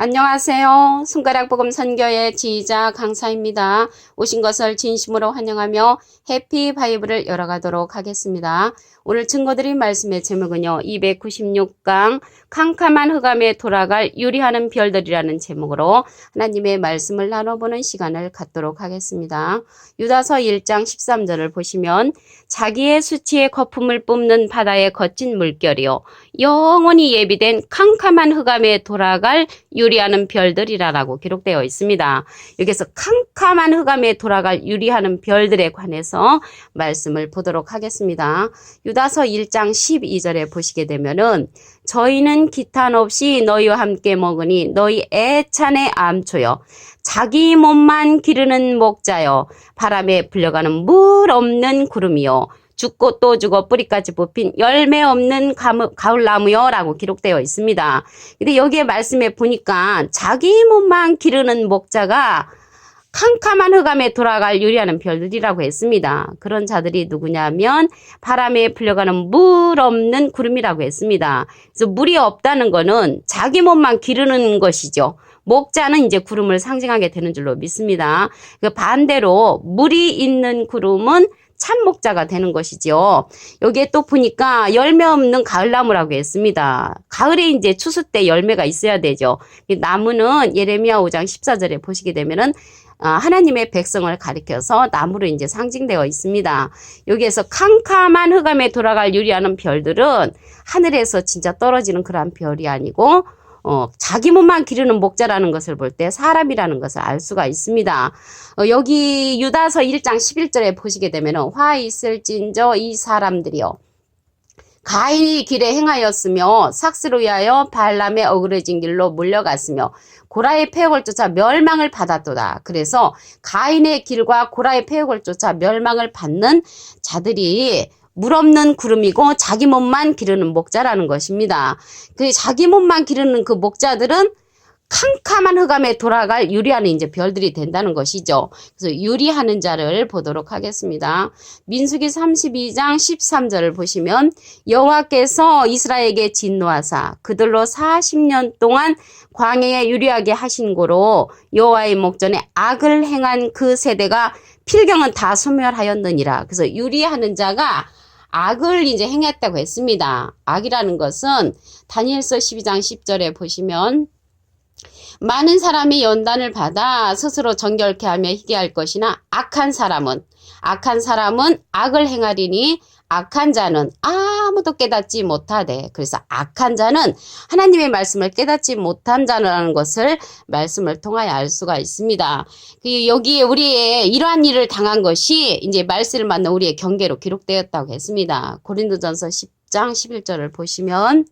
안녕하세요. 손가락복음 선교의 지휘자 강사입니다. 오신 것을 진심으로 환영하며 해피 바이블을 열어가도록 하겠습니다. 오늘 증거드린 말씀의 제목은요. 296강 캄캄한 흑암에 돌아갈 유리하는 별들이라는 제목으로 하나님의 말씀을 나눠보는 시간을 갖도록 하겠습니다. 유다서 1장 13절을 보시면 자기의 수치의 거품을 뿜는 바다의 거친 물결이요 영원히 예비된 캄캄한 흑암에 돌아갈 유리하는 별들이라고 기록되어 있습니다. 여기서 캄캄한 흑암에 돌아갈 유리하는 별들에 관해서 말씀을 보도록 하겠습니다. 유다서 1장 12절에 보시게 되면은 저희는 기탄 없이 너희와 함께 먹으니 너희 애찬의 암초여 자기 몸만 기르는 목자여 바람에 불려가는 물 없는 구름이요 죽고 또 죽어 뿌리까지 뽑힌 열매 없는 가을나무요 라고 기록되어 있습니다. 근데 여기에 말씀에 보니까 자기 몸만 기르는 목자가 캄캄한 흑암에 돌아갈 유리하는 별들이라고 했습니다. 그런 자들이 누구냐면 바람에 불려가는 물 없는 구름이라고 했습니다. 그래서 물이 없다는 거는 자기 몸만 기르는 것이죠. 목자는 이제 구름을 상징하게 되는 줄로 믿습니다. 반대로 물이 있는 구름은 참목자가 되는 것이죠. 여기에 또 보니까 열매 없는 가을나무라고 했습니다. 가을에 이제 추수 때 열매가 있어야 되죠. 나무는 예레미야 5장 14절에 보시게 되면은 하나님의 백성을 가리켜서 나무로 이제 상징되어 있습니다. 여기에서 캄캄한 흑암에 돌아갈 유리하는 별들은 하늘에서 진짜 떨어지는 그런 별이 아니고 자기 몸만 기르는 목자라는 것을 볼 때 사람이라는 것을 알 수가 있습니다. 여기 유다서 1장 11절에 보시게 되면 화 있을진저 이 사람들이요 가인이 길에 행하였으며 삭스로 위하여 발람의 어그러진 길로 물려갔으며 고라의 폐역을 쫓아 멸망을 받았도다. 그래서 가인의 길과 고라의 폐역을 쫓아 멸망을 받는 자들이 물 없는 구름이고 자기 몸만 기르는 목자라는 것입니다. 그 자기 몸만 기르는 그 목자들은 캄캄한 흑암에 돌아갈 유리하는 이제 별들이 된다는 것이죠. 그래서 유리하는 자를 보도록 하겠습니다. 민수기 32장 13절을 보시면 여호와께서 이스라엘에게 진노하사 그들로 40년 동안 광야에 유리하게 하신 고로 여호와의 목전에 악을 행한 그 세대가 필경은 다 소멸하였느니라. 그래서 유리하는 자가 악을 이제 행했다고 했습니다. 악이라는 것은 다니엘서 12장 10절에 보시면 많은 사람이 연단을 받아 스스로 정결케 하며 희게 할 것이나 악한 사람은 악을 행하리니 악한 자는 아무도 깨닫지 못하되. 그래서 악한 자는 하나님의 말씀을 깨닫지 못한 자라는 것을 말씀을 통하여 알 수가 있습니다. 여기에 우리의 이러한 일을 당한 것이 이제 말씀을 만난 우리의 경계로 기록되었다고 했습니다. 고린도전서 10장 11절을 보시면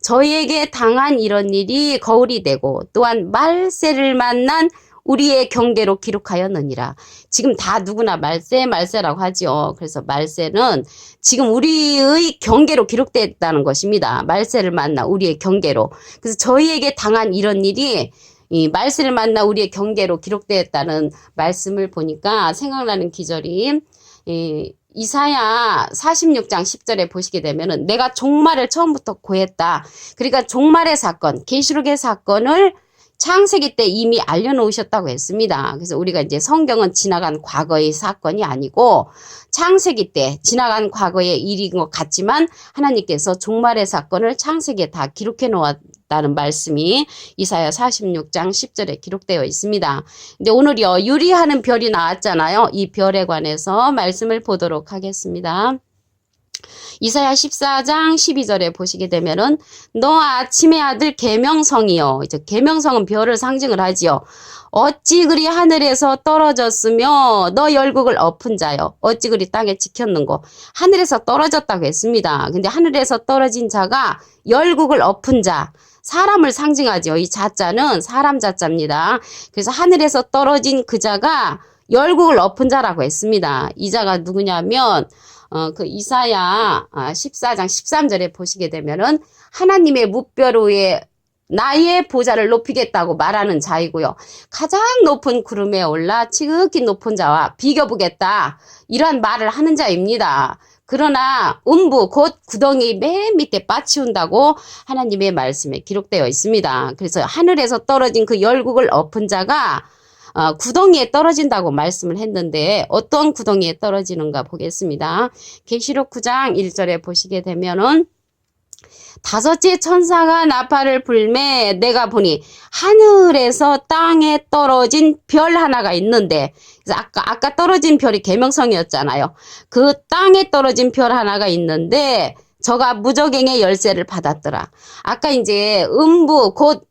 저희에게 당한 이런 일이 거울이 되고 또한 말세를 만난 우리의 경계로 기록하였느니라. 지금 다 누구나 말세라고 하죠. 그래서 말세는 지금 우리의 경계로 기록되었다는 것입니다. 말세를 만나 우리의 경계로. 그래서 저희에게 당한 이런 일이 이 말세를 만나 우리의 경계로 기록되었다는 말씀을 보니까 생각나는 기절이 이사야 46장 10절에 보시게 되면은 내가 종말을 처음부터 고했다. 그러니까 종말의 사건, 계시록의 사건을 창세기 때 이미 알려놓으셨다고 했습니다. 그래서 우리가 이제 성경은 지나간 과거의 사건이 아니고 창세기 때 지나간 과거의 일인 것 같지만 하나님께서 종말의 사건을 창세기에 다 기록해 놓았다는 말씀이 이사야 46장 10절에 기록되어 있습니다. 근데 오늘요 유리하는 별이 나왔잖아요. 이 별에 관해서 말씀을 보도록 하겠습니다. 이사야 14장 12절에 보시게 되면은 너 아침의 아들 계명성이요. 이제 계명성은 별을 상징을 하지요. 어찌 그리 하늘에서 떨어졌으며 너 열국을 엎은 자요. 어찌 그리 땅에 지켰는고. 하늘에서 떨어졌다고 했습니다. 근데 하늘에서 떨어진 자가 열국을 엎은 자. 사람을 상징하죠. 이 자자는 사람 자자입니다. 그래서 하늘에서 떨어진 그 자가 열국을 엎은 자라고 했습니다. 이 자가 누구냐면 그 이사야 14장 13절에 보시게 되면은 하나님의 무별 위에 나의 보좌를 높이겠다고 말하는 자이고요. 가장 높은 구름에 올라 지극히 높은 자와 비교보겠다. 이런 말을 하는 자입니다. 그러나 음부 곧 구덩이 맨 밑에 빠치운다고 하나님의 말씀에 기록되어 있습니다. 그래서 하늘에서 떨어진 그 열국을 엎은 자가 구덩이에 떨어진다고 말씀을 했는데 어떤 구덩이에 떨어지는가 보겠습니다. 계시록 9장 1절에 보시게 되면은 다섯째 천사가 나팔을 불매 내가 보니 하늘에서 땅에 떨어진 별 하나가 있는데, 그래서 아까 떨어진 별이 계명성이었잖아요. 그 땅에 떨어진 별 하나가 있는데 저가 무저갱의 열쇠를 받았더라. 아까 이제 음부 곧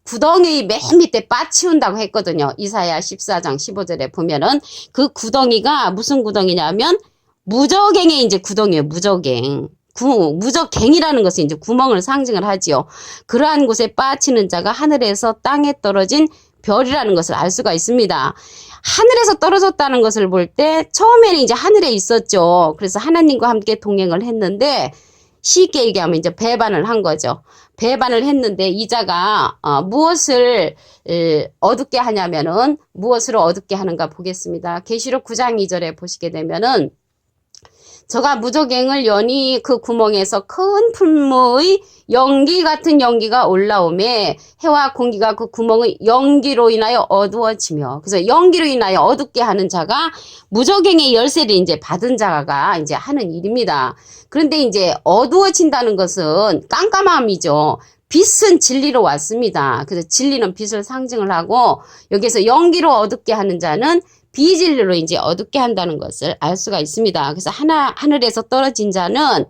구덩이 맨 밑에 빠치운다고 했거든요. 이사야 14장 15절에 보면은 그 구덩이가 무슨 구덩이냐면 무저갱의 이제 구덩이에요. 무저갱. 무저갱이라는 것은 이제 구멍을 상징을 하지요. 그러한 곳에 빠치는 자가 하늘에서 땅에 떨어진 별이라는 것을 알 수가 있습니다. 하늘에서 떨어졌다는 것을 볼 때 처음에는 이제 하늘에 있었죠. 그래서 하나님과 함께 동행을 했는데 쉽게 얘기하면 이제 배반을 한 거죠. 배반을 했는데 이 자가 무엇을 얻게 하냐면은 무엇으로 얻게 하는가 보겠습니다. 계시록 9장 2절에 보시게 되면은 저가 무저갱을 여니 그 구멍에서 큰 풀무의 연기 같은 연기가 올라오매 해와 공기가 그 구멍의 연기로 인하여 어두워지며, 그래서 연기로 인하여 어둡게 하는 자가 무저갱의 열쇠를 이제 받은 자가 이제 하는 일입니다. 그런데 이제 어두워진다는 것은 깜깜함이죠. 빛은 진리로 왔습니다. 그래서 진리는 빛을 상징을 하고 여기서 연기로 어둡게 하는 자는 비진리로 이제 어둡게 한다는 것을 알 수가 있습니다. 그래서 하늘에서 떨어진 자는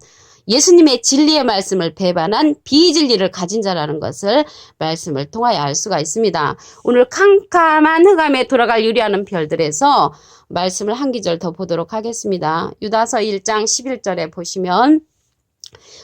예수님의 진리의 말씀을 배반한 비진리를 가진 자라는 것을 말씀을 통하여 알 수가 있습니다. 오늘 캄캄한 흑암에 돌아갈 유리하는 별들에서 말씀을 한 기절 더 보도록 하겠습니다. 유다서 1장 11절에 보시면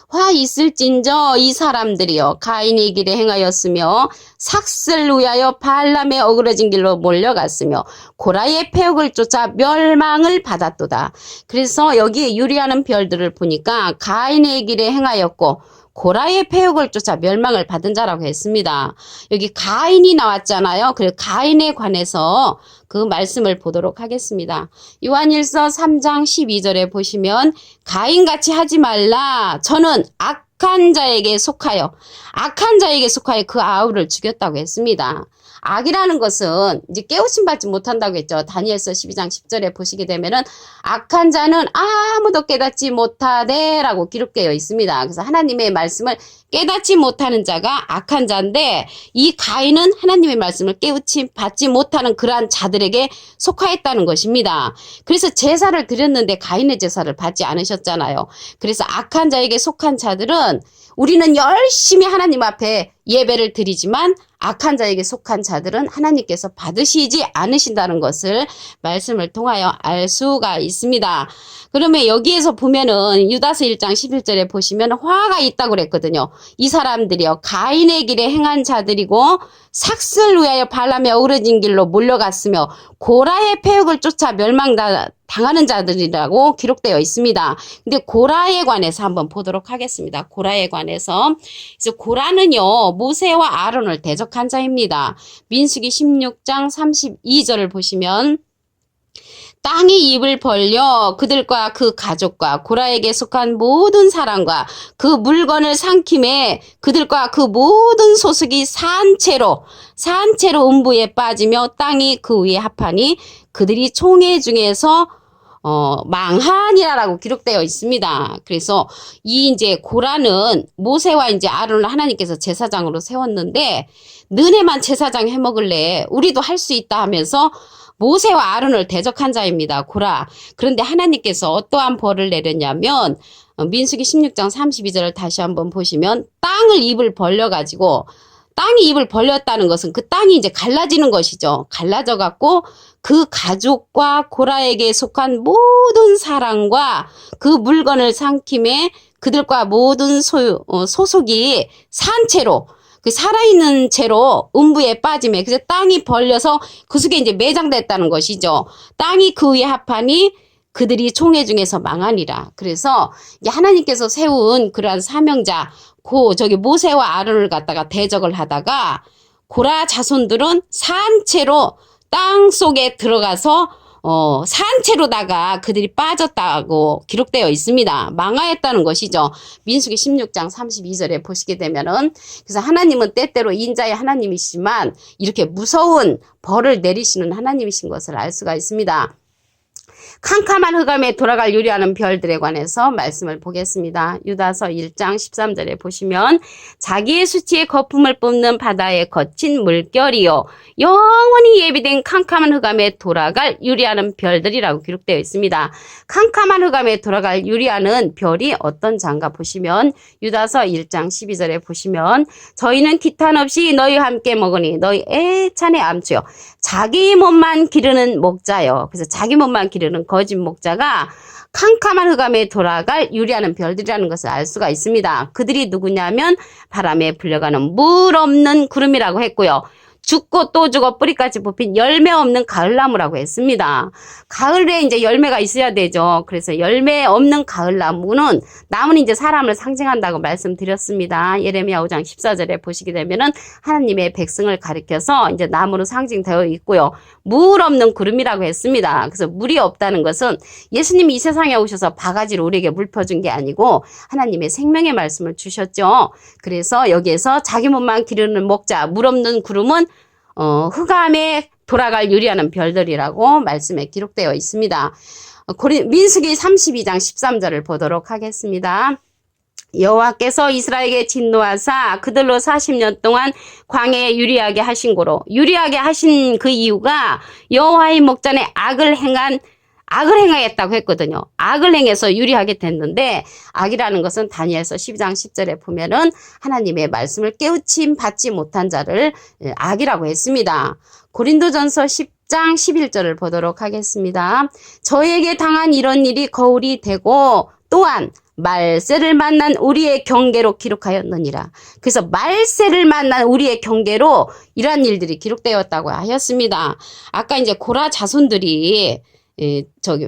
화 있을진저 이 사람들이여 가인의 길에 행하였으며 삭슬 위하여 발람에 어그러진 길로 몰려갔으며 고라의 폐역을 쫓아 멸망을 받았도다. 그래서 여기에 유리하는 별들을 보니까 가인의 길에 행하였고 고라의 폐역을 쫓아 멸망을 받은 자라고 했습니다. 여기 가인이 나왔잖아요. 그래서 가인에 관해서 그 말씀을 보도록 하겠습니다. 요한일서 3장 12절에 보시면 가인같이 하지 말라. 저는 악한 자에게 속하여 그 아우를 죽였다고 했습니다. 악이라는 것은 이제 깨우침 받지 못한다고 했죠. 다니엘서 12장 10절에 보시게 되면은 악한 자는 아무도 깨닫지 못하되 라고 기록되어 있습니다. 그래서 하나님의 말씀을 깨닫지 못하는 자가 악한 자인데 이 가인은 하나님의 말씀을 깨우침 받지 못하는 그러한 자들에게 속하였다는 것입니다. 그래서 제사를 드렸는데 가인의 제사를 받지 않으셨잖아요. 그래서 악한 자에게 속한 자들은 우리는 열심히 하나님 앞에 예배를 드리지만 악한 자에게 속한 자들은 하나님께서 받으시지 않으신다는 것을 말씀을 통하여 알 수가 있습니다. 그러면 여기에서 보면은 유다서 1장 11절에 보시면 화가 있다고 그랬거든요. 이 사람들이요 가인의 길에 행한 자들이고 삭슬 위하여 발람에 어우러진 길로 몰려갔으며 고라의 폐역을 쫓아 멸망당하는 자들이라고 기록되어 있습니다. 근데 고라에 관해서 한번 보도록 하겠습니다. 고라에 관해서. 그래서 고라는요 모세와 아론을 대적한 자입니다. 민수기 16장 32절을 보시면 땅이 입을 벌려 그들과 그 가족과 고라에게 속한 모든 사람과 그 물건을 삼킴에 그들과 그 모든 소속이 산채로 음부에 빠지며 땅이 그 위에 합하니 그들이 총회 중에서 망하니라라고 기록되어 있습니다. 그래서 이 이제 고라는 모세와 이제 아론을 하나님께서 제사장으로 세웠는데 너네만 제사장 해먹을래 우리도 할 수 있다 하면서 모세와 아론을 대적한 자입니다. 고라. 그런데 하나님께서 어떠한 벌을 내렸냐면 민수기 16장 32절을 다시 한번 보시면 땅을 입을 벌려가지고 땅이 입을 벌렸다는 것은 그 땅이 이제 갈라지는 것이죠. 갈라져 갖고 그 가족과 고라에게 속한 모든 사람과 그 물건을 삼킴에 그들과 모든 소속이 산채로 그 살아있는 채로 음부에 빠짐에 그래서 땅이 벌려서 그 속에 이제 매장됐다는 것이죠. 땅이 그 위에 합하니 그들이 총회 중에서 망하니라. 그래서 이제 하나님께서 세운 그러한 사명자 모세와 아론을 갖다가 대적을 하다가 고라 자손들은 산채로 땅 속에 들어가서 산채로다가 그들이 빠졌다고 기록되어 있습니다. 망하였다는 것이죠. 민수기 16장 32절에 보시게 되면은, 그래서 하나님은 때때로 인자의 하나님이시지만 이렇게 무서운 벌을 내리시는 하나님이신 것을 알 수가 있습니다. 캄캄한 흑암에 돌아갈 유리하는 별들에 관해서 말씀을 보겠습니다. 유다서 1장 13절에 보시면 자기의 수치의 거품을 뿜는 바다의 거친 물결이요 영원히 예비된 캄캄한 흑암에 돌아갈 유리하는 별들이라고 기록되어 있습니다. 캄캄한 흑암에 돌아갈 유리하는 별이 어떤 자인가 보시면 유다서 1장 12절에 보시면 저희는 기탄 없이 너희와 함께 먹으니 너희 애찬의 암초요 자기 몸만 기르는 목자요. 그래서 자기 몸만 기르는 거짓 목자가 캄캄한 흑암에 돌아갈 유리하는 별들이라는 것을 알 수가 있습니다. 그들이 누구냐면 바람에 불려가는 물 없는 구름이라고 했고요. 죽고 또 죽어 뿌리까지 뽑힌 열매 없는 가을나무라고 했습니다. 가을에 이제 열매가 있어야 되죠. 그래서 열매 없는 가을나무는 이제 사람을 상징한다고 말씀드렸습니다. 예레미야 5장 14절에 보시게 되면은 하나님의 백성을 가리켜서 이제 나무로 상징되어 있고요. 물 없는 구름이라고 했습니다. 그래서 물이 없다는 것은 예수님이 이 세상에 오셔서 바가지로 우리에게 물 퍼준 게 아니고 하나님의 생명의 말씀을 주셨죠. 그래서 여기에서 자기 몸만 기르는 목자, 물 없는 구름은 흑암에 돌아갈 유리하는 별들이라고 말씀에 기록되어 있습니다. 민수기 32장 13절을 보도록 하겠습니다. 여호와께서 이스라엘에게 진노하사 그들로 40년 동안 광야에 유리하게 하신 고로 유리하게 하신 그 이유가 여호와의 목전에 악을 행하였다고 했거든요. 악을 행해서 유리하게 됐는데 악이라는 것은 다니엘서 12장 10절에 보면은 하나님의 말씀을 깨우침 받지 못한 자를 악이라고 했습니다. 고린도전서 10장 11절을 보도록 하겠습니다. 저에게 당한 이런 일이 거울이 되고 또한 말세를 만난 우리의 경계로 기록하였느니라. 그래서 말세를 만난 우리의 경계로 이러한 일들이 기록되었다고 하였습니다. 아까 이제 고라 자손들이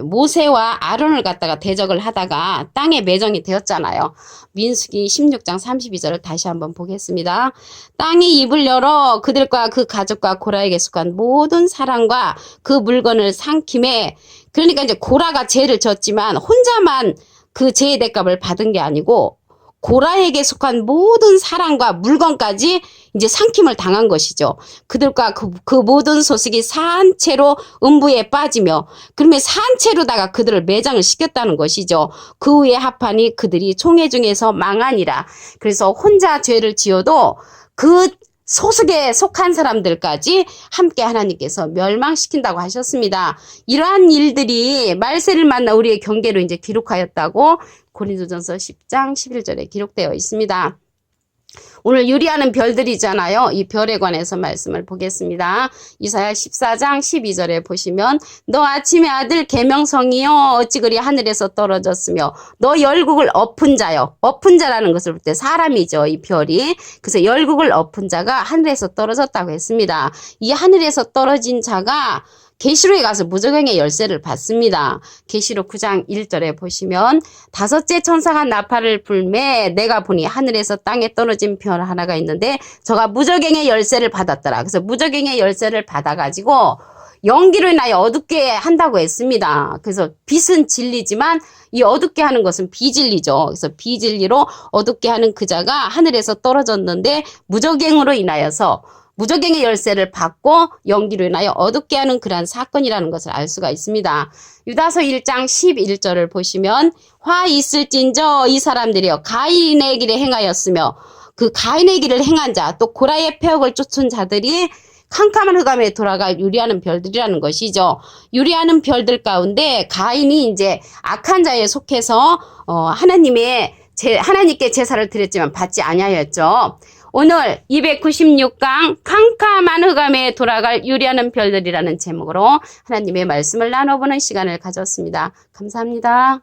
모세와 아론을 갖다가 대적을 하다가 땅에 매정이 되었잖아요. 민수기 16장 32절을 다시 한번 보겠습니다. 땅이 입을 열어 그들과 그 가족과 고라에게 속한 모든 사람과 그 물건을 삼킴에, 그러니까 이제 고라가 죄를 졌지만 혼자만 그 죄의 대값을 받은 게 아니고 고라에게 속한 모든 사람과 물건까지 이제 삼킴을 당한 것이죠. 그들과 그 모든 소식이 산채로 음부에 빠지며, 그러면 산채로다가 그들을 매장을 시켰다는 것이죠. 그 후에 합하니 그들이 총회 중에서 망하니라. 그래서 혼자 죄를 지어도 그 소속에 속한 사람들까지 함께 하나님께서 멸망시킨다고 하셨습니다. 이러한 일들이 말세를 만나 우리의 경계로 이제 기록하였다고 고린도전서 10장 11절에 기록되어 있습니다. 오늘 유리하는 별들이잖아요. 이 별에 관해서 말씀을 보겠습니다. 이사야 14장 12절에 보시면 너 아침의 아들 계명성이여 어찌 그리 하늘에서 떨어졌으며 너 열국을 엎은 자요. 엎은 자라는 것을 볼 때 사람이죠. 이 별이. 그래서 열국을 엎은 자가 하늘에서 떨어졌다고 했습니다. 이 하늘에서 떨어진 자가 계시록에 가서 무저갱의 열쇠를 받습니다. 계시록 9장 1절에 보시면 다섯째 천사가 나팔을 불매 내가 보니 하늘에서 땅에 떨어진 별 하나가 있는데 저가 무저갱의 열쇠를 받았더라. 그래서 무저갱의 열쇠를 받아가지고 연기로 인하여 어둡게 한다고 했습니다. 그래서 빛은 진리지만 이 어둡게 하는 것은 비진리죠. 그래서 비진리로 어둡게 하는 그 자가 하늘에서 떨어졌는데 무저갱으로 인하여서 무저갱의 열쇠를 받고 연기로 인하여 어둡게 하는 그러한 사건이라는 것을 알 수가 있습니다. 유다서 1장 11절을 보시면 화 있을진저 이 사람들이여 가인의 길에 행하였으며 그 가인의 길을 행한 자 또 고라의 폐역을 쫓은 자들이 캄캄한 흑암에 돌아갈 유리하는 별들이라는 것이죠. 유리하는 별들 가운데 가인이 이제 악한 자에 속해서 하나님께 제사를 드렸지만 받지 아니하였죠. 오늘 296강 캄캄한 흑암에 돌아갈 유리하는 별들이라는 제목으로 하나님의 말씀을 나눠보는 시간을 가졌습니다. 감사합니다.